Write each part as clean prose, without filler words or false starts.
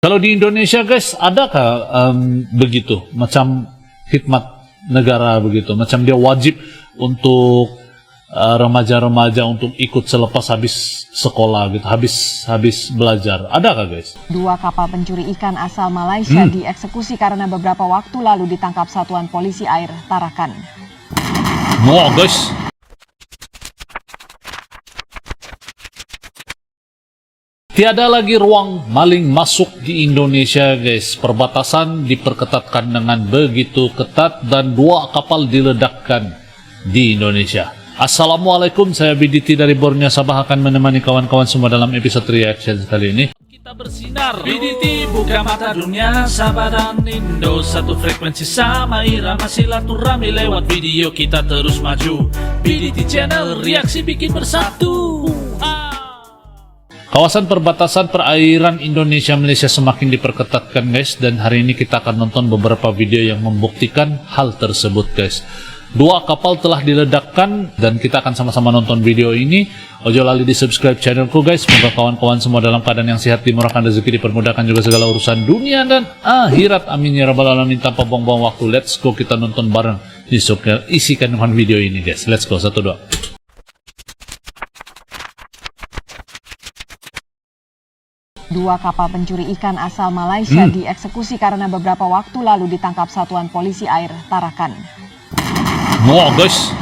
Kalau di Indonesia guys, adakah begitu macam khidmat negara begitu, macam dia wajib untuk remaja-remaja untuk ikut selepas habis sekolah gitu, habis belajar, adakah guys? 2 kapal pencuri ikan asal Malaysia dieksekusi karena beberapa waktu lalu ditangkap Satuan Polisi Air Tarakan. Wah guys, tiada lagi ruang maling masuk di Indonesia guys. Perbatasan diperketatkan dengan begitu ketat dan 2 kapal diledakkan di Indonesia. Assalamualaikum, saya BDT dari Borneo Sabah akan menemani kawan-kawan semua dalam episode reaction kali ini. Kita bersinar, BDT buka mata dunia, Sabah dan Indo satu frekuensi sama irama silaturahmi lewat video kita terus maju. BDT channel reaksi bikin bersatu. Kawasan perbatasan perairan Indonesia-Malaysia semakin diperketatkan guys, dan hari ini kita akan nonton beberapa video yang membuktikan hal tersebut guys. 2 kapal telah diledakkan dan kita akan sama-sama nonton video ini. Ojo lali di subscribe channelku guys. Semoga kawan-kawan semua dalam keadaan yang sehat, dimurahkan rezeki, dipermudahkan juga segala urusan dunia dan akhirat. Amin ya rabbal alamin. Tanpa buang-buang waktu, let's go kita nonton bareng di subscribe isi kandungan video ini guys. Let's go, 1, 2. Dua kapal pencuri ikan asal Malaysia dieksekusi karena beberapa waktu lalu ditangkap Satuan Polisi Air Tarakan. Wah guys,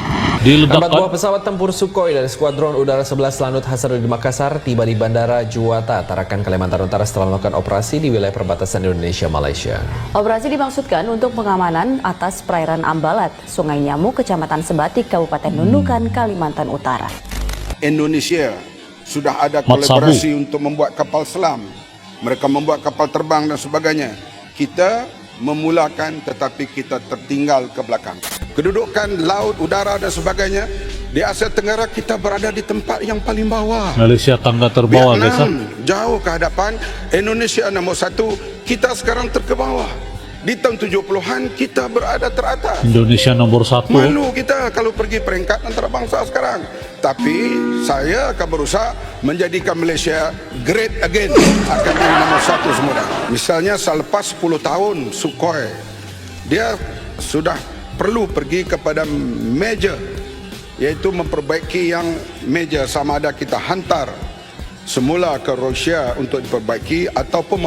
diledakkan. 4 buah pesawat tempur Sukhoi dari Skuadron Udara 11 Lanut Hasanuddin Makassar tiba di Bandara Juwata, Tarakan, Kalimantan Utara setelah melakukan operasi di wilayah perbatasan Indonesia-Malaysia. Operasi dimaksudkan untuk pengamanan atas perairan Ambalat, Sungai Nyamuk, Kecamatan Sebatik, Kabupaten Nunukan, Kalimantan Utara. Indonesia sudah ada kolaborasi untuk membuat kapal selam. Mereka membuat kapal terbang dan sebagainya. Kita memulakan tetapi kita tertinggal ke belakang. Kedudukan laut, udara dan sebagainya di Asia Tenggara kita berada di tempat yang paling bawah. Malaysia tangga terbawah guys. Jauh ke hadapan, Indonesia nombor 1, kita sekarang terbawah. Di tahun 70-an kita berada teratas. Indonesia nomor 1. Malu kita kalau pergi peringkat antarabangsa sekarang. Tapi saya akan berusaha menjadikan Malaysia great again. Akan jadi nomor 1 semula. Misalnya selepas 10 tahun Sukhoi, dia sudah perlu pergi kepada major, yaitu memperbaiki yang major, sama ada kita hantar semula ke Rusia untuk diperbaiki ataupun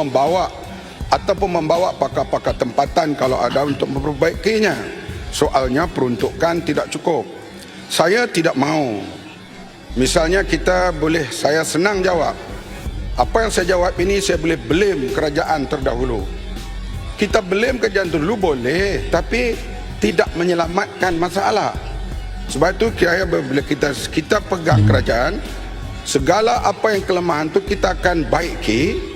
membawa pakar-pakar tempatan kalau ada untuk memperbaikinya. Soalnya peruntukan tidak cukup. Saya tidak mau. Misalnya saya senang jawab. Apa yang saya jawab ini saya boleh blame kerajaan terdahulu. Kita blame kerajaan dulu boleh, tapi tidak menyelamatkan masalah. Sebab itu bila kita pegang kerajaan, segala apa yang kelemahan itu kita akan baiki.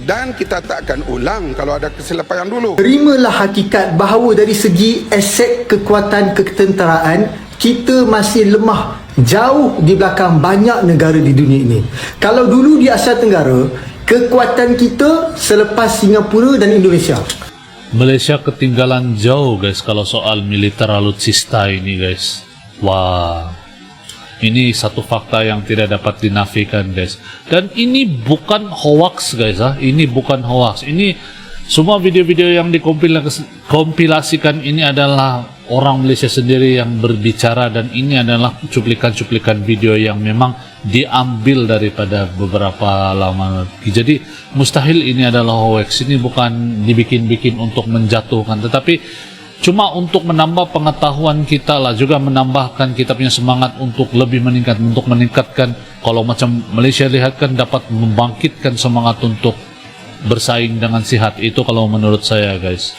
Dan kita tak akan ulang kalau ada kesilapan yang dulu. Terimalah hakikat bahawa dari segi aset kekuatan ketenteraan, kita masih lemah jauh di belakang banyak negara di dunia ini. Kalau dulu di Asia Tenggara, kekuatan kita selepas Singapura dan Indonesia. Malaysia ketinggalan jauh guys kalau soal militer alutsista ini guys. Wah. Ini satu fakta yang tidak dapat dinafikan guys. Dan ini bukan hoax guys. Ini bukan hoax. Ini semua video-video yang dikompilasikan ini adalah orang Malaysia sendiri yang berbicara. Dan ini adalah cuplikan-cuplikan video yang memang diambil daripada beberapa lama. Jadi mustahil ini adalah hoax. Ini bukan dibikin-bikin untuk menjatuhkan, tetapi cuma untuk menambah pengetahuan kita lah, juga menambahkan kita punya semangat untuk lebih meningkat, untuk meningkatkan. Kalau macam Malaysia lihat kan dapat membangkitkan semangat untuk bersaing dengan sihat. Itu kalau menurut saya guys.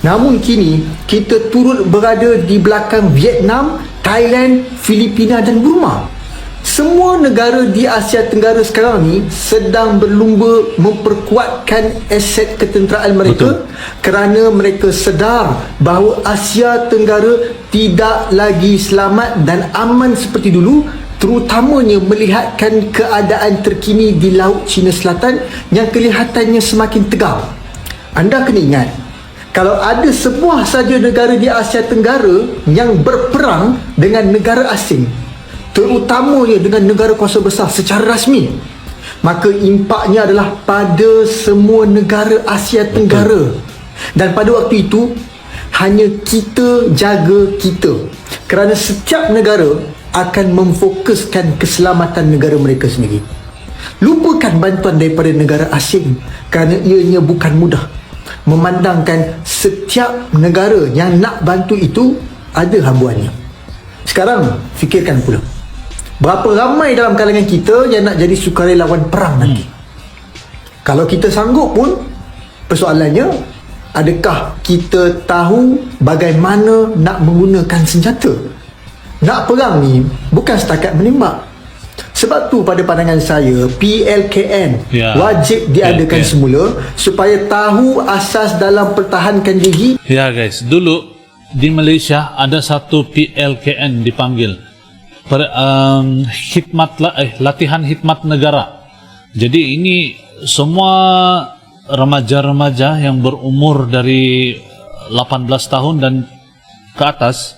Namun kini kita turut berada di belakang Vietnam, Thailand, Filipina dan Burma. Semua negara di Asia Tenggara sekarang ni sedang berlumba memperkuatkan aset ketenteraan mereka. Betul. Kerana mereka sedar bahawa Asia Tenggara tidak lagi selamat dan aman seperti dulu, terutamanya melihatkan keadaan terkini di Laut Cina Selatan yang kelihatannya semakin tegang. Anda kena ingat, kalau ada sebuah saja negara di Asia Tenggara yang berperang dengan negara asing, terutamanya dengan negara kuasa besar secara rasmi, maka impaknya adalah pada semua negara Asia Tenggara. Dan pada waktu itu hanya kita jaga kita, kerana setiap negara akan memfokuskan keselamatan negara mereka sendiri. Lupakan bantuan daripada negara asing, kerana ianya bukan mudah. Memandangkan setiap negara yang nak bantu itu ada habuannya. Sekarang fikirkan pula, berapa ramai dalam kalangan kita yang nak jadi sukarelawan perang nanti? Kalau kita sanggup pun, persoalannya, adakah kita tahu bagaimana nak menggunakan senjata? Nak perang ni bukan setakat menembak. Sebab tu pada pandangan saya, PLKN wajib diadakan semula supaya tahu asas dalam pertahankan diri. Ya guys, dulu di Malaysia ada satu PLKN dipanggil latihan khidmat negara. Jadi ini semua remaja-remaja yang berumur dari 18 tahun dan ke atas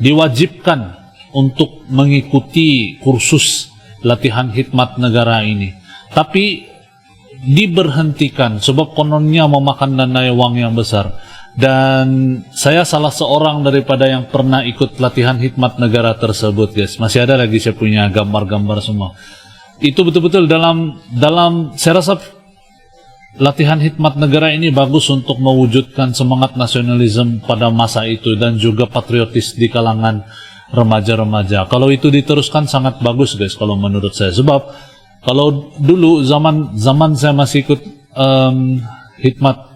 diwajibkan untuk mengikuti kursus latihan khidmat negara ini. Tapi diberhentikan sebab kononnya memakan dana wang yang besar. Dan saya salah seorang daripada yang pernah ikut latihan khidmat negara tersebut, guys. Masih ada lagi saya punya gambar-gambar semua. Itu betul-betul dalam saya rasa latihan khidmat negara ini bagus untuk mewujudkan semangat nasionalisme pada masa itu dan juga patriotis di kalangan remaja-remaja. Kalau itu diteruskan sangat bagus, guys, kalau menurut saya. Sebab kalau dulu zaman saya masih ikut khidmat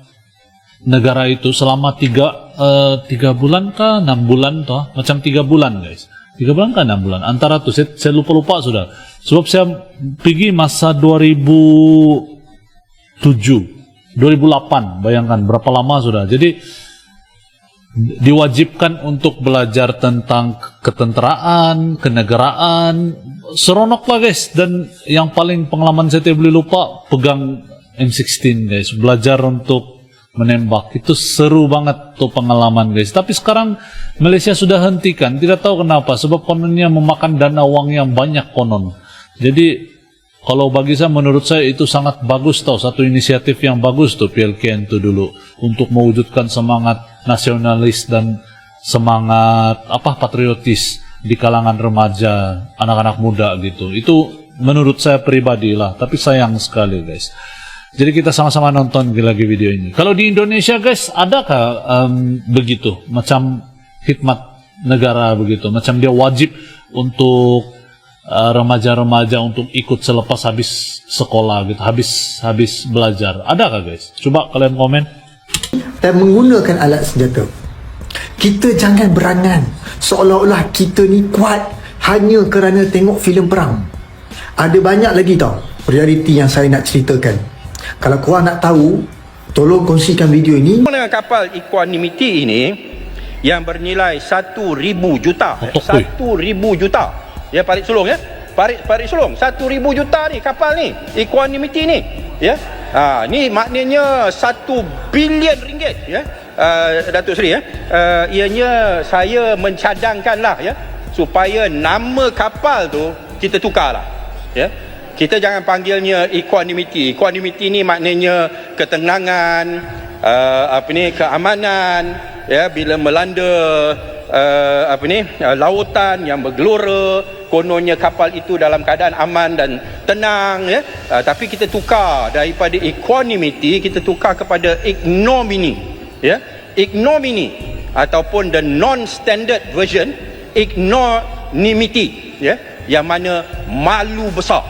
negara itu selama 3 bulan kah 6 bulan toh, macam 3 bulan, guys. 3 bulan kah 6 bulan antara tuh, saya lupa sudah. Sebab saya pergi masa 2007 2008, bayangkan berapa lama sudah. Jadi diwajibkan untuk belajar tentang ketenteraan, kenegaraan, seronok lah, guys. Dan yang paling pengalaman saya tidak boleh lupa, pegang M16, guys, belajar untuk menembak. Itu seru banget tuh pengalaman, guys. Tapi sekarang Malaysia sudah hentikan, tidak tahu kenapa, sebab kononnya memakan dana uang yang banyak konon. Jadi kalau bagi saya, menurut saya itu sangat bagus tau, satu inisiatif yang bagus tuh PLKN itu dulu untuk mewujudkan semangat nasionalis dan semangat patriotis di kalangan remaja, anak-anak muda gitu. Itu menurut saya pribadi lah, tapi sayang sekali, guys. Jadi kita sama-sama nonton lagi video ini. Kalau di Indonesia, guys, adakah begitu macam khidmat negara begitu, macam dia wajib untuk remaja-remaja untuk ikut selepas habis sekolah gitu, habis belajar? Adakah, guys? Coba kalian komen. Dan menggunakan alat senjata, kita jangan berangan seolah-olah kita ni kuat hanya kerana tengok filem perang. Ada banyak lagi tau realiti yang saya nak ceritakan. Kalau korang nak tahu, tolong kongsikan video ini. Dengan kapal Equanimity ini yang bernilai 1,000 juta, 1,000 juta. Ya, Parit Sulong, ya. Parit Sulong, 1,000 juta ni kapal ni, Equanimity ni, ya. Ni maknanya 1 bilion ringgit, ya. Datuk Seri, ya. Ianya saya mencadangkanlah, ya, supaya nama kapal tu kita tukarlah, ya. Kita jangan panggilnya Equanimity. Equanimity ni maknanya ketenangan, keamanan, ya, bila melanda lautan yang bergelora, kononnya kapal itu dalam keadaan aman dan tenang, ya. Tapi kita tukar daripada Equanimity, kita tukar kepada ignominy, ya. Ignominy ataupun the non-standard version, ignominy, ya, yang mana malu besar,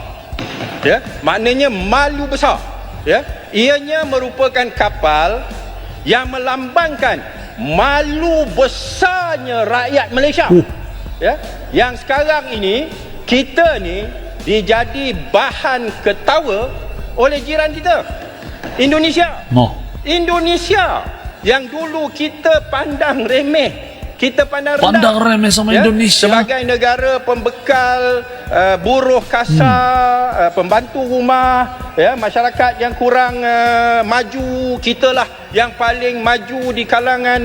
ya. Maknanya malu besar, ya. Ianya merupakan kapal yang melambangkan malu besarnya rakyat Malaysia, ya. Yang sekarang ini kita ni dijadi bahan ketawa oleh jiran kita, Indonesia. Indonesia yang dulu kita pandang remeh, kita pandang remeh sama, ya, Indonesia sebagai negara pembekal buruh kasar, pembantu rumah, ya, masyarakat yang kurang maju. Kitalah yang paling maju di kalangan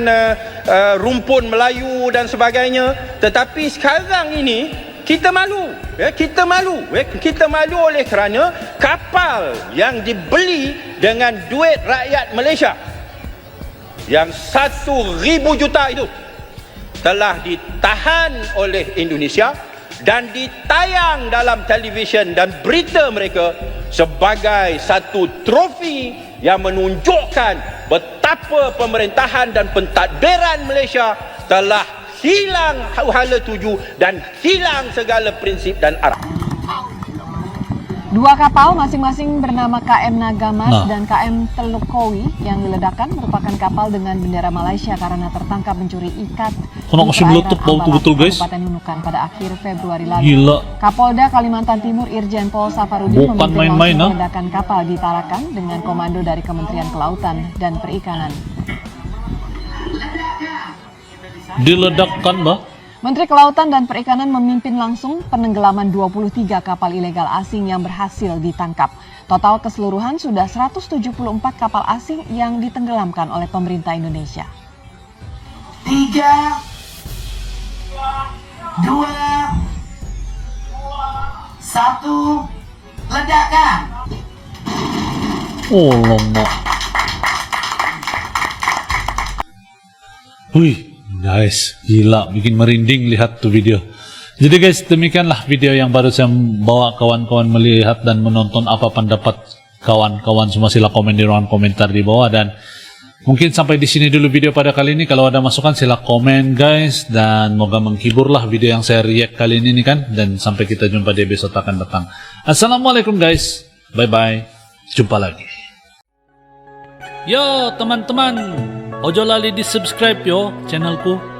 rumpun Melayu dan sebagainya. Tetapi sekarang ini kita malu. Kita malu. Kita malu oleh kerana kapal yang dibeli dengan duit rakyat Malaysia yang 1,000 juta itu telah ditahan oleh Indonesia dan ditayang dalam televisyen dan berita mereka sebagai satu trofi yang menunjukkan betapa pemerintahan dan pentadbiran Malaysia telah hilang hala tuju dan hilang segala prinsip dan arah. Dua kapal masing-masing bernama KM Nagamas dan KM Telukowi yang diledakkan merupakan kapal dengan bendera Malaysia karena tertangkap mencuri ikat Kena kasih meletup bau betul guys. Kabupaten Nunukan pada akhir Februari lalu. Gila. Kapolda Kalimantan Timur Irjen Pol Safarudin Bukan memimpin main-main, langsung meledakan kapal di Tarakan dengan komando dari Kementerian Kelautan dan Perikanan. Diledakkan, Mbak. Menteri Kelautan dan Perikanan memimpin langsung penenggelaman 23 kapal ilegal asing yang berhasil ditangkap. Total keseluruhan sudah 174 kapal asing yang ditenggelamkan oleh pemerintah Indonesia. 3, 2, 1, ledakan. Oh, lama. Wih, guys, gila, bikin merinding lihat tuh video. Jadi guys, demikianlah video yang baru saya bawa kawan-kawan melihat dan menonton. Apa pendapat kawan-kawan semua, sila komen di ruang komentar di bawah. Dan mungkin sampai di sini dulu video pada kali ini. Kalau ada masukan sila komen guys, dan moga menghiburlah video yang saya react kali ini kan. Dan sampai kita jumpa di episode akan datang. Assalamualaikum guys, bye bye, jumpa lagi. Yo teman-teman, ojo lali di subscribe yo channelku.